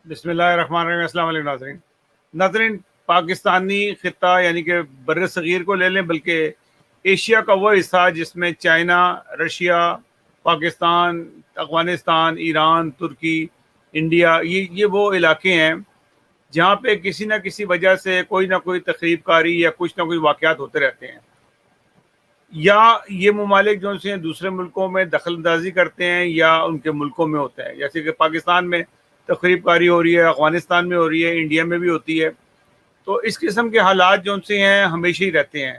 بسم اللہ الرحمن الرحیم۔ السلام علیکم ناظرین پاکستانی خطہ یعنی کہ بر صغیر کو لے لیں، بلکہ ایشیا کا وہ حصہ جس میں چائنا، رشیا، پاکستان، افغانستان، ایران، ترکی، انڈیا، یہ وہ علاقے ہیں جہاں پہ کسی نہ کسی وجہ سے کوئی نہ کوئی تخریب کاری یا کچھ نہ کچھ واقعات ہوتے رہتے ہیں، یا یہ ممالک جو سے دوسرے ملکوں میں دخل اندازی کرتے ہیں یا ان کے ملکوں میں ہوتا ہے، جیسے کہ پاکستان میں تخریب کاری ہو رہی ہے، افغانستان میں ہو رہی ہے، انڈیا میں بھی ہوتی ہے۔ تو اس قسم کے حالات جو سے ہیں ہمیشہ ہی رہتے ہیں،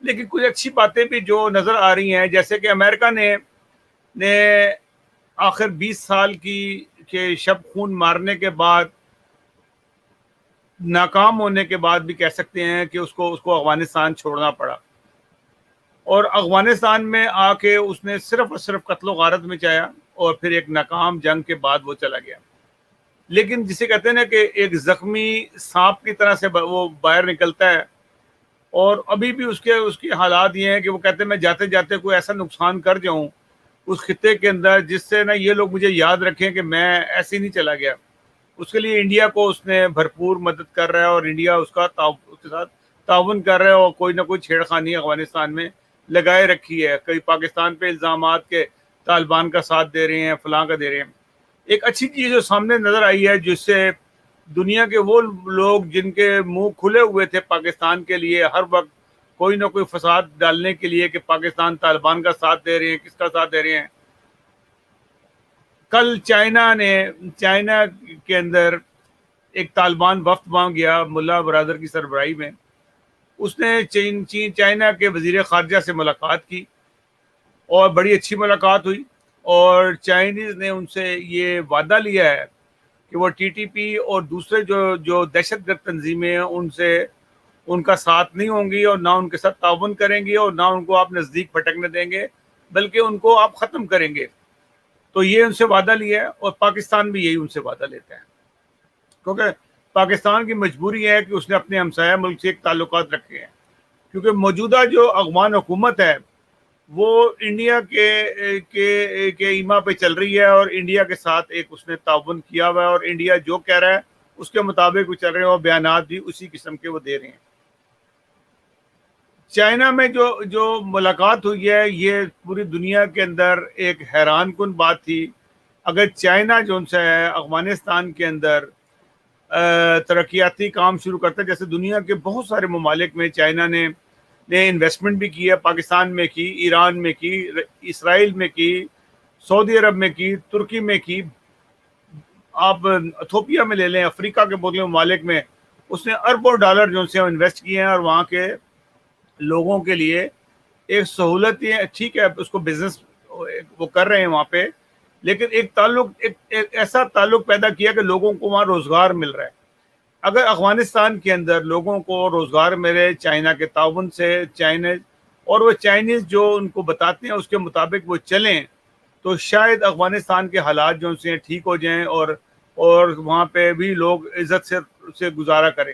لیکن کچھ اچھی باتیں بھی جو نظر آ رہی ہیں، جیسے کہ امریکہ نے آخر 20 سال کی کے شب خون مارنے کے بعد، ناکام ہونے کے بعد بھی کہہ سکتے ہیں کہ اس کو افغانستان چھوڑنا پڑا، اور افغانستان میں آ کے اس نے صرف اور صرف قتل و غارت مچایا، اور پھر ایک ناکام جنگ کے بعد وہ چلا گیا۔ لیکن جسے کہتے ہیں نا کہ ایک زخمی سانپ کی طرح سے وہ باہر نکلتا ہے، اور ابھی بھی اس کے حالات یہ ہیں کہ وہ کہتے ہیں میں جاتے جاتے کوئی ایسا نقصان کر جاؤں اس خطے کے اندر جس سے نا یہ لوگ مجھے یاد رکھیں کہ میں ایسے ہی نہیں چلا گیا۔ اس کے لیے انڈیا کو اس نے بھرپور مدد کر رہا ہے، اور انڈیا اس کے ساتھ تعاون کر رہا ہے، اور کوئی نہ کوئی چھیڑ خانی افغانستان میں لگائے رکھی ہے۔ کئی پاکستان پہ الزامات کے طالبان کا ساتھ دے رہے ہیں، فلاں کا دے رہے ہیں۔ ایک اچھی چیز جو سامنے نظر آئی ہے، جس سے دنیا کے وہ لوگ جن کے منہ کھلے ہوئے تھے پاکستان کے لیے ہر وقت کوئی نہ کوئی فساد ڈالنے کے لیے کہ پاکستان طالبان کا ساتھ دے رہے ہیں، کس کا ساتھ دے رہے ہیں، کل چائنا کے اندر ایک طالبان وفد وہاں گیا ملا برادر کی سربراہی میں۔ اس نے چائنا کے وزیر خارجہ سے ملاقات کی، اور بڑی اچھی ملاقات ہوئی، اور چائنیز نے ان سے یہ وعدہ لیا ہے کہ وہ ٹی ٹی پی اور دوسرے جو دہشت گرد تنظیمیں ہیں ان کا ساتھ نہیں ہوں گی، اور نہ ان کے ساتھ تعاون کریں گی، اور نہ ان کو آپ نزدیک پھٹکنے دیں گے، بلکہ ان کو آپ ختم کریں گے۔ تو یہ ان سے وعدہ لیا ہے، اور پاکستان بھی یہی ان سے وعدہ لیتا ہے، کیونکہ پاکستان کی مجبوری ہے کہ اس نے اپنے ہمسایہ ملک سے ایک تعلقات رکھے ہیں، کیونکہ موجودہ جو افغان حکومت ہے وہ انڈیا کے ایما پہ چل رہی ہے، اور انڈیا کے ساتھ ایک اس نے تعاون کیا ہوا ہے، اور انڈیا جو کہہ رہا ہے اس کے مطابق وہ چل رہے ہیں، اور بیانات بھی اسی قسم کے وہ دے رہے ہیں۔ چائنا میں جو ملاقات ہوئی ہے، یہ پوری دنیا کے اندر ایک حیران کن بات تھی۔ اگر چائنا جو ہے افغانستان کے اندر ترقیاتی کام شروع کرتا ہے، جیسے دنیا کے بہت سارے ممالک میں چائنا نے انویسٹمنٹ بھی کی ہے، پاکستان میں کی، ایران میں کی، اسرائیل میں کی، سعودی عرب میں کی، ترکی میں کی، آپ ایتھوپیا میں لے لیں، افریقہ کے بہت ممالک میں اس نے اربوں ڈالر جو سے انویسٹ کیے ہیں، اور وہاں کے لوگوں کے لیے ایک سہولت ہے۔ ٹھیک ہے، اس کو بزنس وہ کر رہے ہیں وہاں پہ، لیکن ایک ایسا تعلق پیدا کیا کہ لوگوں کو وہاں روزگار مل رہا ہے۔ اگر افغانستان کے اندر لوگوں کو روزگار ملے چائنا کے تعاون سے، اور وہ چائنیز جو ان کو بتاتے ہیں اس کے مطابق وہ چلیں، تو شاید افغانستان کے حالات جو سے ٹھیک ہو جائیں، اور وہاں پہ بھی لوگ عزت سے گزارا کریں۔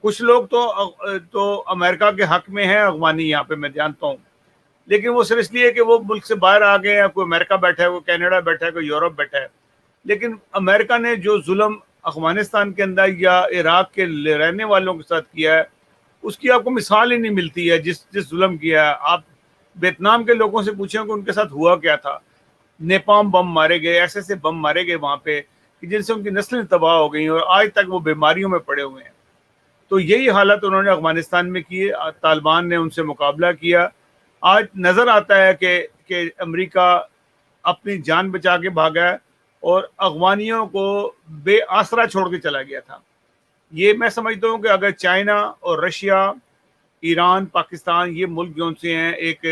کچھ لوگ تو امریکہ کے حق میں ہیں افغانی، یہاں پہ میں جانتا ہوں، لیکن وہ صرف اس لیے کہ وہ ملک سے باہر آ گئے ہیں، کوئی امریکہ بیٹھا ہے، کوئی کینیڈا بیٹھا ہے، کوئی یورپ بیٹھا ہے۔ لیکن امریکہ نے جو ظلم افغانستان کے اندر یا عراق کے رہنے والوں کے ساتھ کیا ہے، اس کی آپ کو مثال ہی نہیں ملتی ہے۔ جس ظلم کیا ہے، آپ ویتنام کے لوگوں سے پوچھیں کہ ان کے ساتھ ہوا کیا تھا۔ نیپام بم مارے گئے، ایسے بم مارے گئے وہاں پہ کہ جن سے ان کی نسلیں تباہ ہو گئی، اور آج تک وہ بیماریوں میں پڑے ہوئے ہیں۔ تو یہی حالت انہوں نے افغانستان میں کی، طالبان نے ان سے مقابلہ کیا۔ آج نظر آتا ہے کہ امریکہ اپنی جان بچا کے بھاگا ہے، اور افغانیوں کو بے آسرا چھوڑ کے چلا گیا تھا۔ یہ میں سمجھتا ہوں کہ اگر چائنا اور رشیا، ایران، پاکستان، یہ ملک جو سے ہیں ایک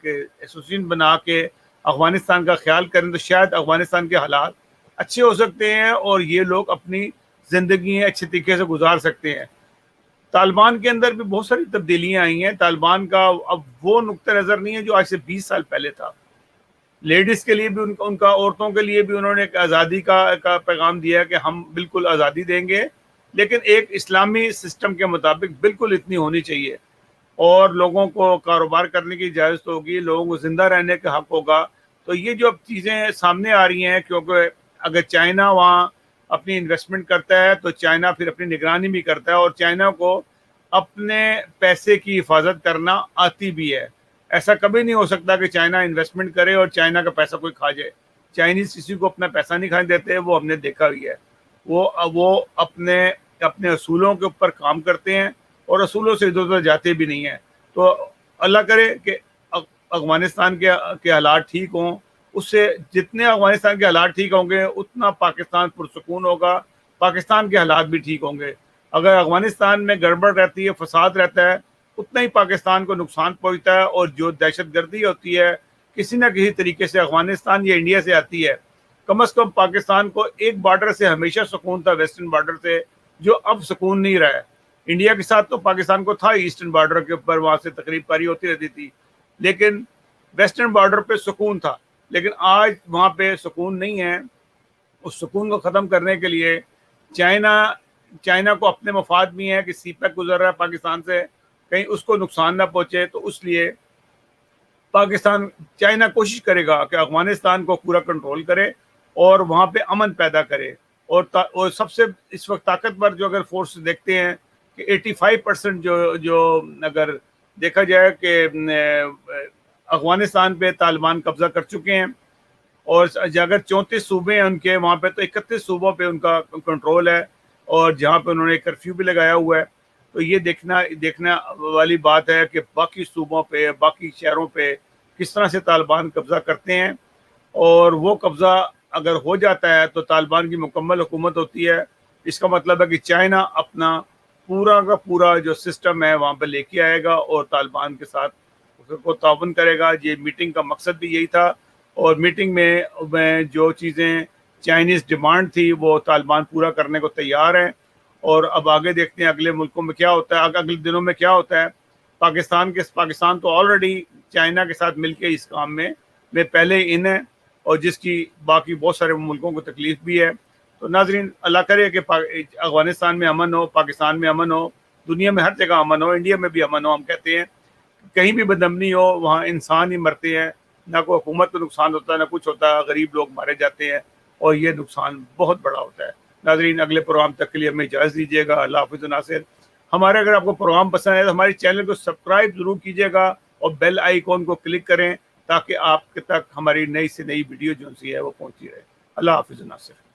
ایسوسیشن بنا کے افغانستان کا خیال کریں، تو شاید افغانستان کے حالات اچھے ہو سکتے ہیں، اور یہ لوگ اپنی زندگی اچھے طریقے سے گزار سکتے ہیں۔ طالبان کے اندر بھی بہت ساری تبدیلیاں آئی ہیں۔ طالبان کا اب وہ نقطہ نظر نہیں ہے جو آج سے 20 سال پہلے تھا۔ لیڈیز کے لیے بھی ان کا عورتوں کے لیے بھی انہوں نے ایک آزادی کا پیغام دیا کہ ہم بالکل آزادی دیں گے، لیکن ایک اسلامی سسٹم کے مطابق بالکل اتنی ہونی چاہیے، اور لوگوں کو کاروبار کرنے کی اجازت ہوگی، لوگوں کو زندہ رہنے کا حق ہوگا۔ تو یہ جو اب چیزیں سامنے آ رہی ہیں، کیونکہ اگر چائنا وہاں اپنی انویسٹمنٹ کرتا ہے تو چائنا پھر اپنی نگرانی بھی کرتا ہے، اور چائنا کو اپنے پیسے کی حفاظت کرنا آتی بھی ہے۔ ایسا کبھی نہیں ہو سکتا کہ چائنا انویسٹمنٹ کرے اور چائنا کا پیسہ کوئی کھا جائے۔ چائنیز کسی کو اپنا پیسہ نہیں کھانے دیتے، وہ ہم نے دیکھا بھی ہے۔ وہ اپنے اپنے اصولوں کے اوپر کام کرتے ہیں اور اصولوں سے ادھر ادھر جاتے بھی نہیں ہیں۔ تو اللہ کرے کہ افغانستان کے حالات ٹھیک ہوں، اس سے جتنے افغانستان کے حالات ٹھیک ہوں گے اتنا پاکستان پرسکون ہوگا، پاکستان کے حالات بھی ٹھیک ہوں گے۔ اگر افغانستان میں گڑبڑ رہتی ہے، فساد رہتا ہے، اتنا ہی پاکستان کو نقصان پہنچتا ہے، اور جو دہشت گردی ہوتی ہے کسی نہ کسی طریقے سے افغانستان یا انڈیا سے آتی ہے۔ کم از کم پاکستان کو ایک بارڈر سے ہمیشہ سکون تھا، ویسٹرن بارڈر سے، جو اب سکون نہیں رہا ہے۔ انڈیا کے ساتھ تو پاکستان کو تھا ایسٹرن بارڈر کے اوپر، وہاں سے تقریب کاری ہوتی رہتی تھی، لیکن ویسٹرن بارڈر پہ سکون تھا۔ لیکن آج وہاں پہ سکون نہیں ہے۔ اس سکون کو ختم کرنے کے لیے چائنا کو اپنے مفاد بھی ہے کہ سی پیک گزر رہا ہے پاکستان سے، کہیں اس کو نقصان نہ پہنچے، تو اس لیے چائنا کوشش کرے گا کہ افغانستان کو پورا کنٹرول کرے اور وہاں پہ امن پیدا کرے۔ اور سب سے اس وقت طاقتور جو اگر فورس دیکھتے ہیں کہ 85% جو اگر دیکھا جائے کہ افغانستان پہ طالبان قبضہ کر چکے ہیں، اور اگر 34 صوبے ہیں ان کے، وہاں پہ تو 31 صوبوں پہ ان کا کنٹرول ہے، اور جہاں پہ انہوں نے کرفیو بھی لگایا ہوا ہے۔ تو یہ دیکھنا والی بات ہے کہ باقی صوبوں پہ، باقی شہروں پہ کس طرح سے طالبان قبضہ کرتے ہیں، اور وہ قبضہ اگر ہو جاتا ہے تو طالبان کی مکمل حکومت ہوتی ہے۔ اس کا مطلب ہے کہ چائنا اپنا پورا کا پورا جو سسٹم ہے وہاں پہ لے کے آئے گا اور طالبان کے ساتھ اس کو تعاون کرے گا۔ یہ میٹنگ کا مقصد بھی یہی تھا، اور میٹنگ میں جو چیزیں چائنیز ڈیمانڈ تھی وہ طالبان پورا کرنے کو تیار ہیں۔ اور اب آگے دیکھتے ہیں اگلے ملکوں میں کیا ہوتا ہے، اگلے دنوں میں کیا ہوتا ہے۔ پاکستان تو آلریڈی چائنا کے ساتھ مل کے اس کام میں پہلے ان ہے، اور جس کی باقی بہت سارے ملکوں کو تکلیف بھی ہے۔ تو ناظرین، اللہ کرے کہ افغانستان میں امن ہو، پاکستان میں امن ہو، دنیا میں ہر جگہ امن ہو، انڈیا میں بھی امن ہو۔ ہم کہتے ہیں کہیں بھی بدامنی ہو، وہاں انسان ہی مرتے ہیں، نہ کوئی حکومت کو نقصان ہوتا ہے، نہ کچھ ہوتا ہے، غریب لوگ مارے جاتے ہیں، اور یہ نقصان بہت بڑا ہوتا ہے۔ ناظرین، اگلے پروگرام تک کے لیے ہمیں اجازت دیجیے گا۔ اللہ حافظ ناصر۔ ہمارے اگر آپ کو پروگرام پسند ہے تو ہمارے چینل کو سبسکرائب ضرور کیجیے گا، اور بیل آئیکن کو کلک کریں تاکہ آپ تک ہماری نئی سے نئی ویڈیو جو سی ہے وہ پہنچی رہے۔ اللہ حافظ ناصر۔